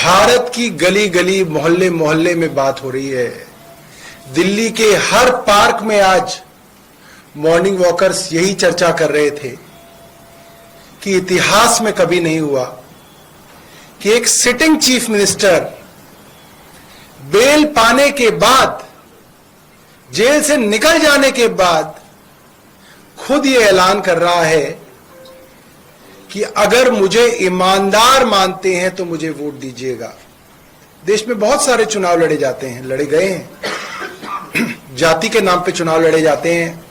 भारत की गली गली मोहल्ले मोहल्ले में बात हो रही है। दिल्ली के हर पार्क में आज मॉर्निंग वॉकर्स यही चर्चा कर रहे थे कि इतिहास में कभी नहीं हुआ कि एक सिटिंग चीफ मिनिस्टर बेल पाने के बाद, जेल से निकल जाने के बाद खुद ये ऐलान कर रहा है कि अगर मुझे ईमानदार मानते हैं तो मुझे वोट दीजिएगा। देश में बहुत सारे चुनाव लड़े जाते हैं, लड़े गए हैं। जाति के नाम पे चुनाव लड़े जाते हैं,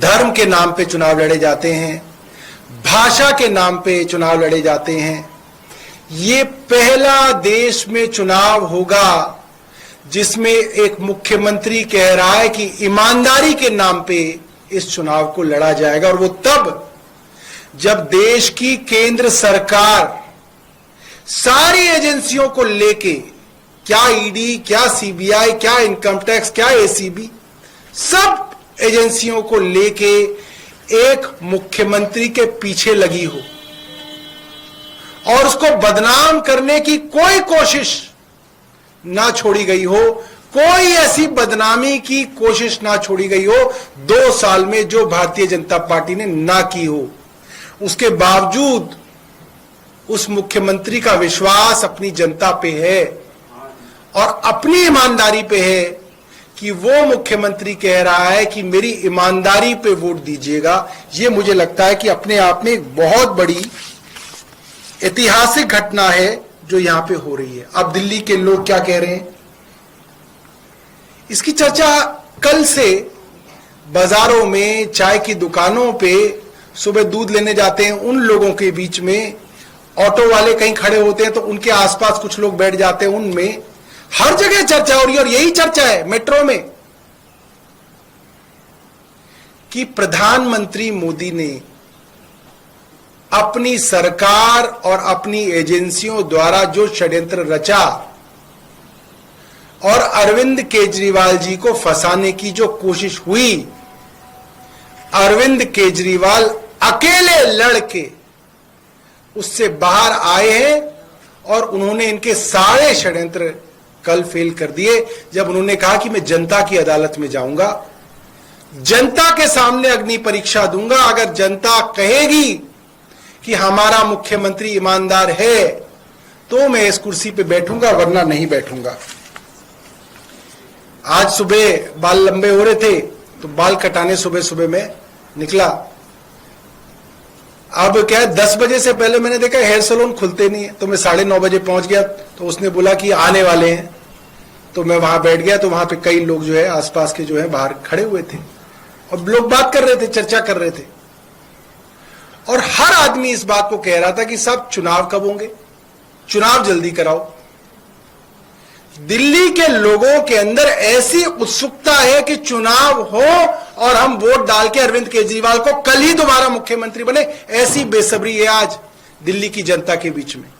धर्म के नाम पे चुनाव लड़े जाते हैं, भाषा के नाम पे चुनाव लड़े जाते हैं। ये पहला देश में चुनाव होगा जिसमें एक मुख्यमंत्री कह रहा है कि ईमानदारी के नाम पे इस चुनाव को लड़ा जाएगा, और वो तब जब देश की केंद्र सरकार सारी एजेंसियों को लेके, क्या ईडी, क्या सीबीआई, क्या इनकम टैक्स, क्या एसीबी, सब एजेंसियों को लेके एक मुख्यमंत्री के पीछे लगी हो और उसको बदनाम करने की कोई कोशिश ना छोड़ी गई हो, कोई ऐसी बदनामी की कोशिश ना छोड़ी गई हो 2 साल में जो भारतीय जनता पार्टी ने ना की हो। उसके बावजूद उस मुख्यमंत्री का विश्वास अपनी जनता पे है और अपनी ईमानदारी पे है कि वो मुख्यमंत्री कह रहा है कि मेरी ईमानदारी पे वोट दीजिएगा। ये मुझे लगता है कि अपने आप में एक बहुत बड़ी ऐतिहासिक घटना है जो यहां पे हो रही है। अब दिल्ली के लोग क्या कह रहे हैं, इसकी चर्चा कल से बाजारों में, चाय की दुकानों पे, सुबह दूध लेने जाते हैं उन लोगों के बीच में, ऑटो वाले कहीं खड़े होते हैं तो उनके आसपास कुछ लोग बैठ जाते हैं, उनमें हर जगह चर्चा हो रही है। और यही चर्चा है मेट्रो में कि प्रधानमंत्री मोदी ने अपनी सरकार और अपनी एजेंसियों द्वारा जो षड्यंत्र रचा और अरविंद केजरीवाल जी को फंसाने की जो कोशिश हुई, अरविंद केजरीवाल अकेले लड़के उससे बाहर आए हैं और उन्होंने इनके सारे षड्यंत्र कल फेल कर दिए जब उन्होंने कहा कि मैं जनता की अदालत में जाऊंगा, जनता के सामने अग्नि परीक्षा दूंगा। अगर जनता कहेगी कि हमारा मुख्यमंत्री ईमानदार है तो मैं इस कुर्सी पे बैठूंगा, वरना नहीं बैठूंगा। आज सुबह बाल लंबे हो रहे थे तो बाल कटाने सुबह सुबह में निकला। अब क्या है, 10 बजे से पहले मैंने देखा हेयर सैलून खुलते नहीं है, तो मैं 9:30 बजे पहुंच गया। तो उसने बोला कि आने वाले हैं, तो मैं वहां बैठ गया। तो वहां पे कई लोग जो है आसपास के जो है बाहर खड़े हुए थे और लोग बात कर रहे थे, चर्चा कर रहे थे, और हर आदमी इस बात को कह रहा था कि साहब चुनाव कब होंगे, चुनाव जल्दी कराओ। दिल्ली के लोगों के अंदर ऐसी उत्सुकता है कि चुनाव हो और हम वोट डाल के अरविंद केजरीवाल को कल ही दोबारा मुख्यमंत्री बने, ऐसी बेसब्री है आज दिल्ली की जनता के बीच में।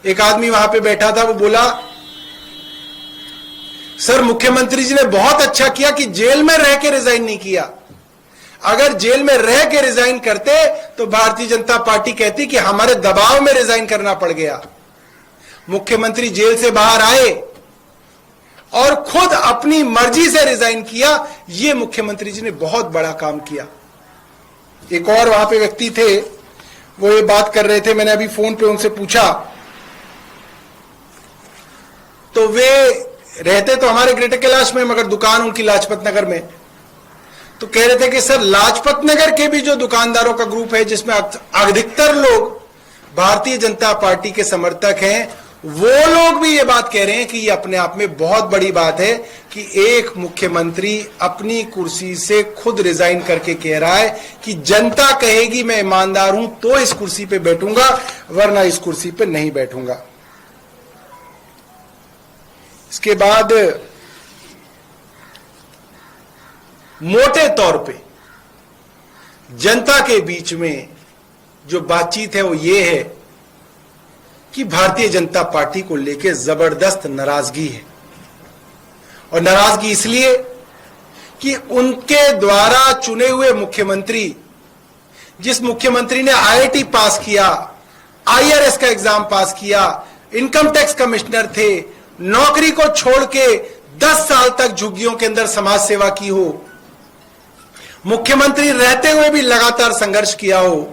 एक आदमी वहां पे बैठा था, वो बोला सर मुख्यमंत्री जी ने बहुत अच्छा किया कि जेल में रह के रिजाइन नहीं किया। अगर जेल में रह के रिजाइन करते तो भारतीय जनता पार्टी कहती कि हमारे दबाव में रिजाइन करना पड़ गया। मुख्यमंत्री जेल से बाहर आए और खुद अपनी मर्जी से रिजाइन किया। यह मुख्यमंत्री जी ने बहुत बड़ा काम किया। एक और वहां पे व्यक्ति थे, वो ये बात कर रहे थे, मैंने अभी फोन पे उनसे पूछा, तो वे रहते तो हमारे ग्रेटर कैलाश में, मगर दुकान उनकी लाजपत नगर में। तो कह रहे थे कि सर लाजपत नगर के भी जो दुकानदारों का ग्रुप है जिसमें अधिकतर लोग भारतीय जनता पार्टी के समर्थक हैं, वो लोग भी ये बात कह रहे हैं कि ये अपने आप में बहुत बड़ी बात है कि एक मुख्यमंत्री अपनी कुर्सी से खुद रिजाइन करके कह रहा है कि जनता कहेगी मैं ईमानदार हूं तो इस कुर्सी पे बैठूंगा, वरना इस कुर्सी पे नहीं बैठूंगा। इसके बाद मोटे तौर पे जनता के बीच में जो बातचीत है वो ये है कि भारतीय जनता पार्टी को लेकर जबरदस्त नाराजगी है। और नाराजगी इसलिए कि उनके द्वारा चुने हुए मुख्यमंत्री, जिस मुख्यमंत्री ने आईआईटी पास किया, IRS का एग्जाम पास किया, इनकम टैक्स कमिश्नर थे, नौकरी को छोड़ के 10 साल तक झुग्गियों के अंदर समाज सेवा की हो, मुख्यमंत्री रहते हुए भी लगातार संघर्ष किया हो,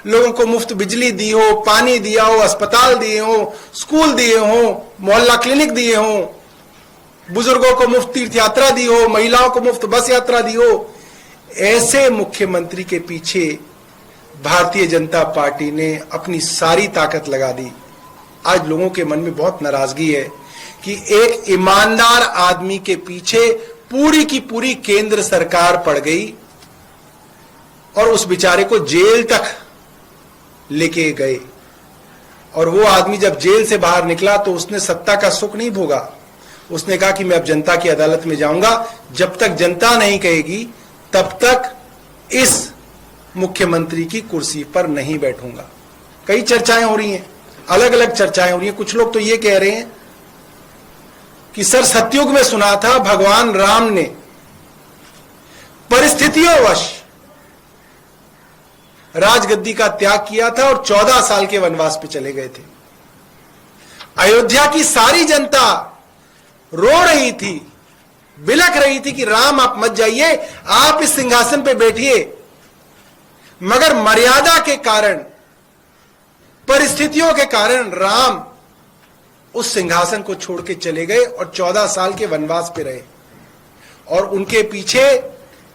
लोगों को मुफ्त बिजली दी हो, पानी दिया हो, अस्पताल दिए हो, स्कूल दिए हो, मोहल्ला क्लिनिक दिए हो, बुजुर्गों को मुफ्त तीर्थ यात्रा दी हो, महिलाओं को मुफ्त बस यात्रा दी हो, ऐसे मुख्यमंत्री के पीछे भारतीय जनता पार्टी ने अपनी सारी ताकत लगा दी। आज लोगों के मन में बहुत नाराजगी है कि एक ईमानदार आदमी के पीछे पूरी की पूरी केंद्र सरकार पड़ गई और उस बेचारे को जेल तक लेके गए। और वो आदमी जब जेल से बाहर निकला तो उसने सत्ता का सुख नहीं भोगा। उसने कहा कि मैं अब जनता की अदालत में जाऊंगा, जब तक जनता नहीं कहेगी तब तक इस मुख्यमंत्री की कुर्सी पर नहीं बैठूंगा। कई चर्चाएं हो रही हैं, अलग अलग चर्चाएं हो रही हैं। कुछ लोग तो ये कह रहे हैं कि सर सतयुग में सुना था भगवान राम ने परिस्थितियोंवश राजगद्दी का त्याग किया था और 14 साल के वनवास पे चले गए थे। अयोध्या की सारी जनता रो रही थी, बिलख रही थी कि राम आप मत जाइए, आप इस सिंहासन पे बैठिए, मगर मर्यादा के कारण, परिस्थितियों के कारण राम उस सिंहासन को छोड़ के चले गए और 14 साल के वनवास पे रहे। और उनके पीछे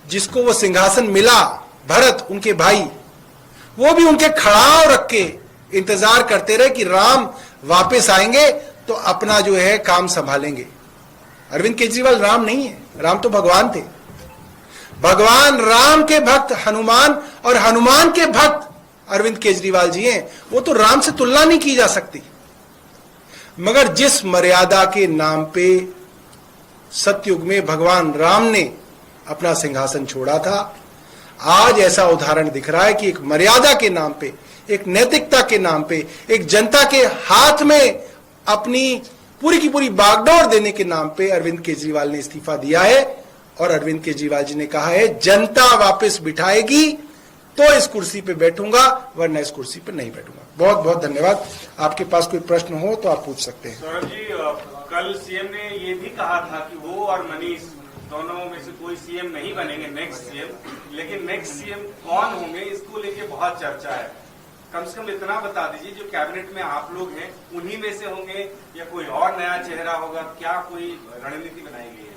जिसको वो सिंहासन मिला, भरत उनके भाई, वो भी उनके खड़ाव रख के इंतजार करते रहे कि राम वापस आएंगे तो अपना जो है काम संभालेंगे। अरविंद केजरीवाल राम नहीं है, राम तो भगवान थे। भगवान राम के भक्त हनुमान और हनुमान के भक्त अरविंद केजरीवाल जी हैं। वो तो राम से तुलना नहीं की जा सकती। मगर जिस मर्यादा के नाम पे सतयुग में भगवान राम ने अपना सिंहासन छोड़ा था, आज ऐसा उदाहरण दिख रहा है कि एक मर्यादा के नाम पे, एक नैतिकता के नाम पे, एक जनता के हाथ में अपनी पूरी की पूरी बागडोर देने के नाम पे अरविंद केजरीवाल ने इस्तीफा दिया है। और अरविंद केजरीवाल जी ने कहा है जनता वापस बिठाएगी तो इस कुर्सी पे बैठूंगा, वरना इस कुर्सी पे नहीं बैठूंगा। बहुत बहुत धन्यवाद। आपके पास कोई प्रश्न हो तो आप पूछ सकते हैं। सौरभ जी, कल सीएम ने ये भी कहा था कि वो और मनीष दोनों में से कोई सीएम नहीं बनेंगे नेक्स्ट सीएम, लेकिन नेक्स्ट सीएम कौन होंगे इसको लेके बहुत चर्चा है। कम से कम इतना बता दीजिए, जो कैबिनेट में आप लोग हैं उन्हीं में से होंगे या कोई और नया चेहरा होगा? क्या कोई रणनीति बनाई गई है?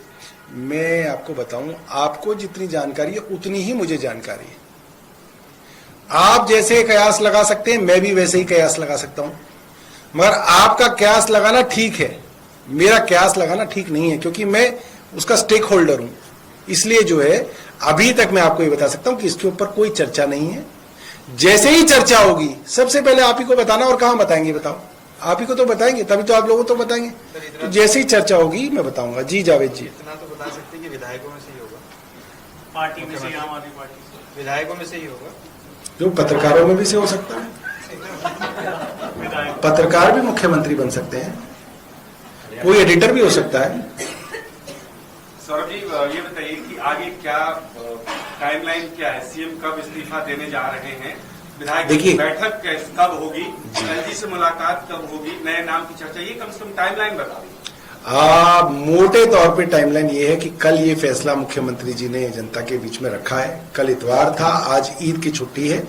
मैं आपको बताऊं, आपको जितनी जानकारी है उतनी ही मुझे जानकारी है। आप जैसे कयास लगा सकते हैं, मैं भी वैसे ही कयास लगा सकता हूं, मगर आपका कयास लगाना ठीक है, मेरा कयास लगाना ठीक नहीं है, क्योंकि मैं उसका स्टेक होल्डर हूं। इसलिए जो है अभी तक मैं आपको ये बता सकता हूं कि इसके ऊपर कोई चर्चा नहीं है। जैसे ही चर्चा होगी सबसे पहले आप ही को बताना। और कहां बताएंगे? बताओ, आप ही को तो बताएंगे, तभी तो आप लोगों तो बताएंगे। तो जैसे ही चर्चा होगी मैं बताऊंगा। जी जावेद जी, इतना तो बता सकते हैं कि विधायकों में से ही होगा, पार्टी में से, आम आदमी पार्टी से, विधायकों में से ही होगा। जो पत्रकारों में भी से हो सकता है, पत्रकार भी मुख्यमंत्री बन सकते हैं, कोई एडिटर भी हो सकता है। सौरभ जी, ये बताइए कि आगे क्या टाइमलाइन क्या है? सीएम कब इस्तीफा देने जा रहे हैं? विधायक की बैठक कब होगी? एलजी से मुलाकात कब होगी? नए नाम की चर्चा, ये कम से कम टाइमलाइन बता दीजिए। मोटे तौर पे टाइमलाइन ये है कि कल ये फैसला मुख्यमंत्री जी ने जनता के बीच में रखा है। कल इतवार था, आज ईद की छुट्टी है,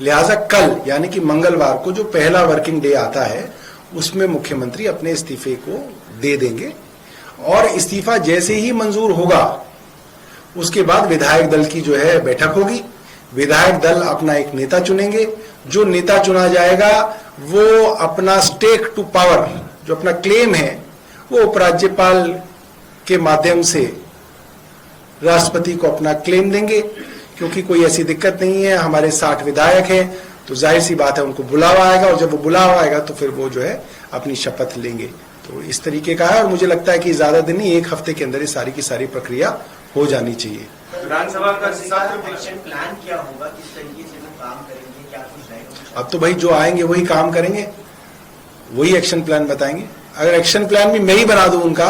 लिहाजा कल यानी कि मंगलवार को जो पहला वर्किंग डे आता है उसमें मुख्यमंत्री अपने इस्तीफे को दे देंगे। और इस्तीफा जैसे ही मंजूर होगा उसके बाद विधायक दल की जो है बैठक होगी। विधायक दल अपना एक नेता चुनेंगे। जो नेता चुना जाएगा वो अपना स्टेक टू पावर, जो अपना क्लेम है, वो उपराज्यपाल के माध्यम से राष्ट्रपति को अपना क्लेम देंगे। क्योंकि कोई ऐसी दिक्कत नहीं है, हमारे 60 विधायक हैं, तो जाहिर सी बात है उनको बुलावा आएगा, और जब वो बुलावा आएगा तो फिर वो जो है अपनी शपथ लेंगे। तो इस तरीके का है, और मुझे लगता है कि ज्यादा दिन नहीं, एक हफ्ते के अंदर ये सारी की सारी प्रक्रिया हो जानी चाहिए। विधानसभा का एक्शन प्लान क्या होगा, किस तरीके से वो काम करेंगे, क्या कुछ रहेगा? अब तो भाई जो आएंगे वही काम करेंगे, वही एक्शन प्लान बताएंगे। अगर एक्शन प्लान भी मैं ही बना दूं उनका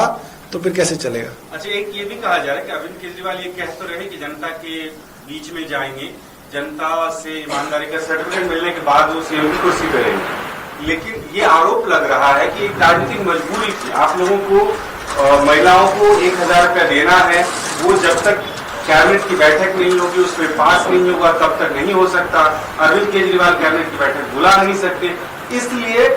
तो फिर कैसे चलेगा? अच्छा, एक ये भी कहा जा रहा है कि अरविंद केजरीवाल ये कह तो रहे कि जनता के बीच में जाएंगे, जनता से ईमानदारी का सर्टिफिकेट मिलने के बाद वो सीएम की कुर्सी पे रहेंगे। लेकिन ये आरोप लग रहा है कि एक राजनीतिक मजबूरी थी, आप लोगों को महिलाओं को 1000 रुपया देना है, वो जब तक कैबिनेट की बैठक नहीं होगी, उसमें पास नहीं होगा, तब तक नहीं हो सकता। अरविंद केजरीवाल कैबिनेट की बैठक बुला नहीं सकते, इसलिए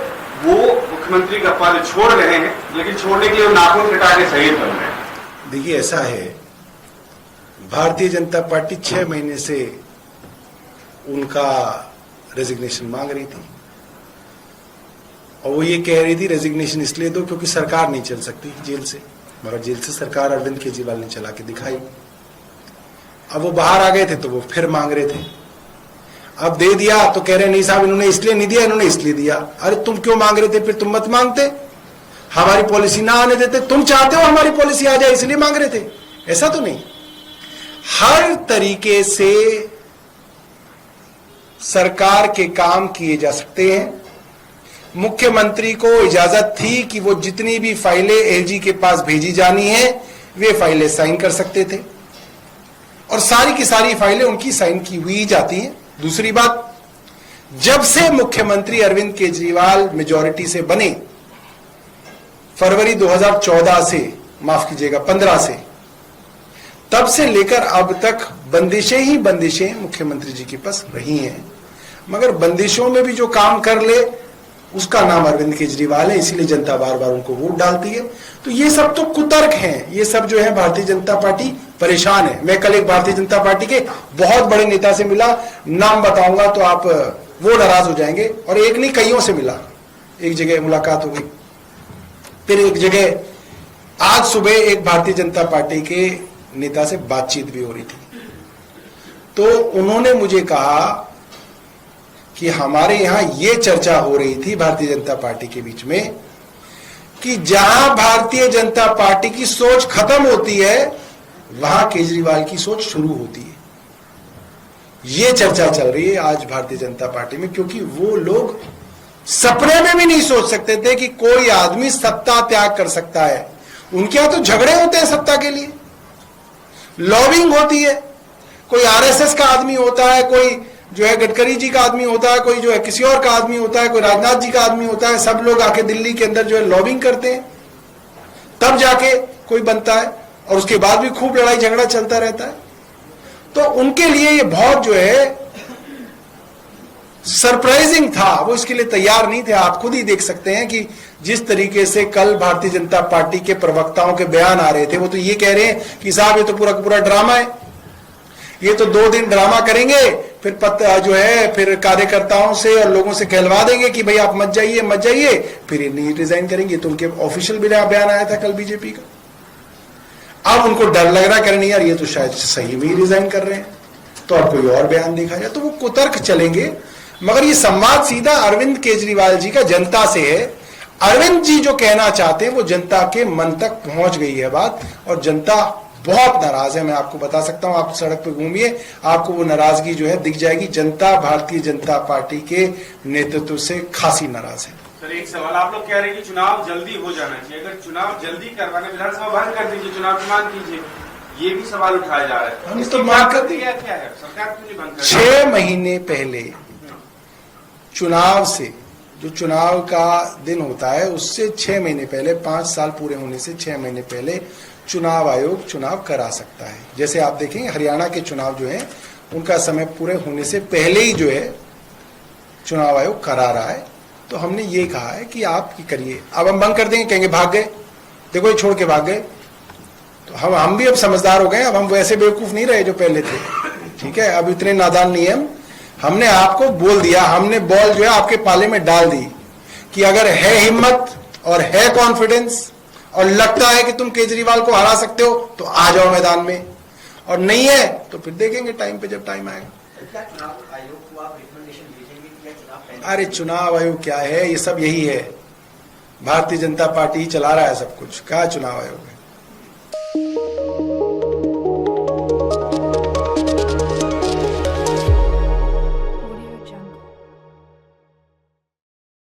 वो मुख्यमंत्री का पद छोड़ रहे हैं, लेकिन छोड़ने के लिए वो नाखून कटा के शहीद बन रहे हैं। देखिए, ऐसा है, भारतीय जनता पार्टी 6 महीने से उनका रेजिग्नेशन मांग रही थी और वो ये कह रही थी रेजिग्नेशन इसलिए दो क्योंकि सरकार नहीं चल सकती जेल से, मगर जेल से सरकार अरविंद केजरीवाल ने चला के दिखाई। अब वो बाहर आ गए थे तो वो फिर मांग रहे थे, अब दे दिया तो कह रहे नहीं साहब इन्होंने इसलिए नहीं दिया, इन्होंने इसलिए दिया। अरे तुम क्यों मांग रहे थे, फिर तुम मत मांगते, हमारी पॉलिसी ना आने देते। तुम चाहते हो हमारी पॉलिसी आ जाए इसलिए मांग रहे थे, ऐसा तो नहीं। हर तरीके से सरकार के काम किए जा सकते हैं। मुख्यमंत्री को इजाजत थी कि वो जितनी भी फाइलें एलजी के पास भेजी जानी है वे फाइलें साइन कर सकते थे और सारी की सारी फाइलें उनकी साइन की हुई जाती हैं। दूसरी बात, जब से मुख्यमंत्री अरविंद केजरीवाल मेजॉरिटी से बने, फरवरी 2014 से, माफ कीजिएगा 15 से, तब से लेकर अब तक बंदिशें ही बंदिशें मुख्यमंत्री जी के पास रही हैं। मगर बंदिशों में भी जो काम कर ले उसका नाम अरविंद केजरीवाल है, इसीलिए जनता बार बार उनको वोट डालती है। तो ये सब तो कुतर्क हैं, ये सब जो है भारतीय जनता पार्टी परेशान है। मैं कल एक भारतीय जनता पार्टी के बहुत बड़े नेता से मिला, नाम बताऊंगा तो आप वो नाराज हो जाएंगे, और एक नहीं कईयों से मिला, एक जगह मुलाकात हो गई, फिर एक जगह आज सुबह एक भारतीय जनता पार्टी के नेता से बातचीत भी हो रही थी। तो उन्होंने मुझे कहा कि हमारे यहां ये चर्चा हो रही थी भारतीय जनता पार्टी के बीच में कि जहां भारतीय जनता पार्टी की सोच खत्म होती है वहां केजरीवाल की सोच शुरू होती है। ये चर्चा चल रही है आज भारतीय जनता पार्टी में, क्योंकि वो लोग सपने में भी नहीं सोच सकते थे कि कोई आदमी सत्ता त्याग कर सकता है। उनके यहां तो झगड़े होते हैं सत्ता के लिए, लॉबिंग होती है, कोई आरएसएस का आदमी होता है, कोई जो है गडकरी जी का आदमी होता है, कोई जो है किसी और का आदमी होता है, कोई राजनाथ जी का आदमी होता है, सब लोग आके दिल्ली के अंदर जो है लॉबिंग करते हैं, तब जाके कोई बनता है, और उसके बाद भी खूब लड़ाई झगड़ा चलता रहता है। तो उनके लिए ये बहुत जो है सरप्राइजिंग था, वो इसके लिए तैयार नहीं थे। आप खुद ही देख सकते हैं कि जिस तरीके से कल भारतीय जनता पार्टी के प्रवक्ताओं के बयान आ रहे थे, वो तो ये कह रहे हैं कि साहब ये तो पूरा पूरा ड्रामा है, ये तो 2 दिन ड्रामा करेंगे, फिर जो है फिर कार्यकर्ताओं से और लोगों से कहलवा देंगे कि भाई आप मत जाइए मत जाइए, फिर ये नहीं रिजाइन करेंगे। तो उनके ऑफिशियल बयान आया था कल बीजेपी का। अब उनको डर लग रहा है, नहीं यार ये तो शायद सही में ही रिजाइन कर रहे हैं, तो अब कोई और बयान देखा जाए, तो वो कुतर्क चलेंगे। मगर ये संवाद सीधा अरविंद केजरीवाल जी का जनता से है। अरविंद जी जो कहना चाहते हैं वो जनता के मन तक पहुंच गई है बात, और जनता बहुत नाराज है। मैं आपको बता सकता हूं, आप सड़क पे घूमिए, आपको वो नाराजगी जो है दिख जाएगी। जनता भारतीय जनता पार्टी के नेतृत्व से खासी नाराज है। सर एक सवाल, आप लोग कह रहे हैं कि चुनाव जल्दी हो जाना चाहिए, अगर चुनाव जल्दी करवाने, विधानसभा बंद कर दीजिए, चुनाव की मांग कीजिए, ये भी सवाल उठाया जा रहा है। हम तो मांग कर दिया, क्या है सरकार क्यों नहीं बंद कर? 6 महीने पहले चुनाव से, जो चुनाव का दिन होता है उससे 6 महीने पहले, 5 साल पूरे होने से 6 महीने पहले चुनाव आयोग चुनाव करा सकता है। जैसे आप देखेंगे हरियाणा के चुनाव जो है उनका समय पूरे होने से पहले ही जो है चुनाव आयोग करा रहा है। तो हमने ये कहा है कि आप करिए। अब हम बंद कर देंगे, कहेंगे भाग गए, देखो ये छोड़ के भाग गए। तो हम भी अब समझदार हो गए, अब हम वैसे बेवकूफ नहीं रहे जो पहले थे, ठीक है। अब इतने नादान नहीं है हमने आपको बोल दिया, हमने बॉल जो है आपके पाले में डाल दी कि अगर है हिम्मत और है कॉन्फिडेंस और लगता है कि तुम केजरीवाल को हरा सकते हो तो आ जाओ मैदान में, और नहीं है तो फिर देखेंगे टाइम पे, जब टाइम आएगा। क्या चुनाव आयोग को आप रिकमेंडेशन भेजेंगे कि चुनाव? अरे चुनाव आयोग क्या है, ये सब यही है, भारतीय जनता पार्टी ही चला रहा है सब कुछ, क्या चुनाव आयोग है।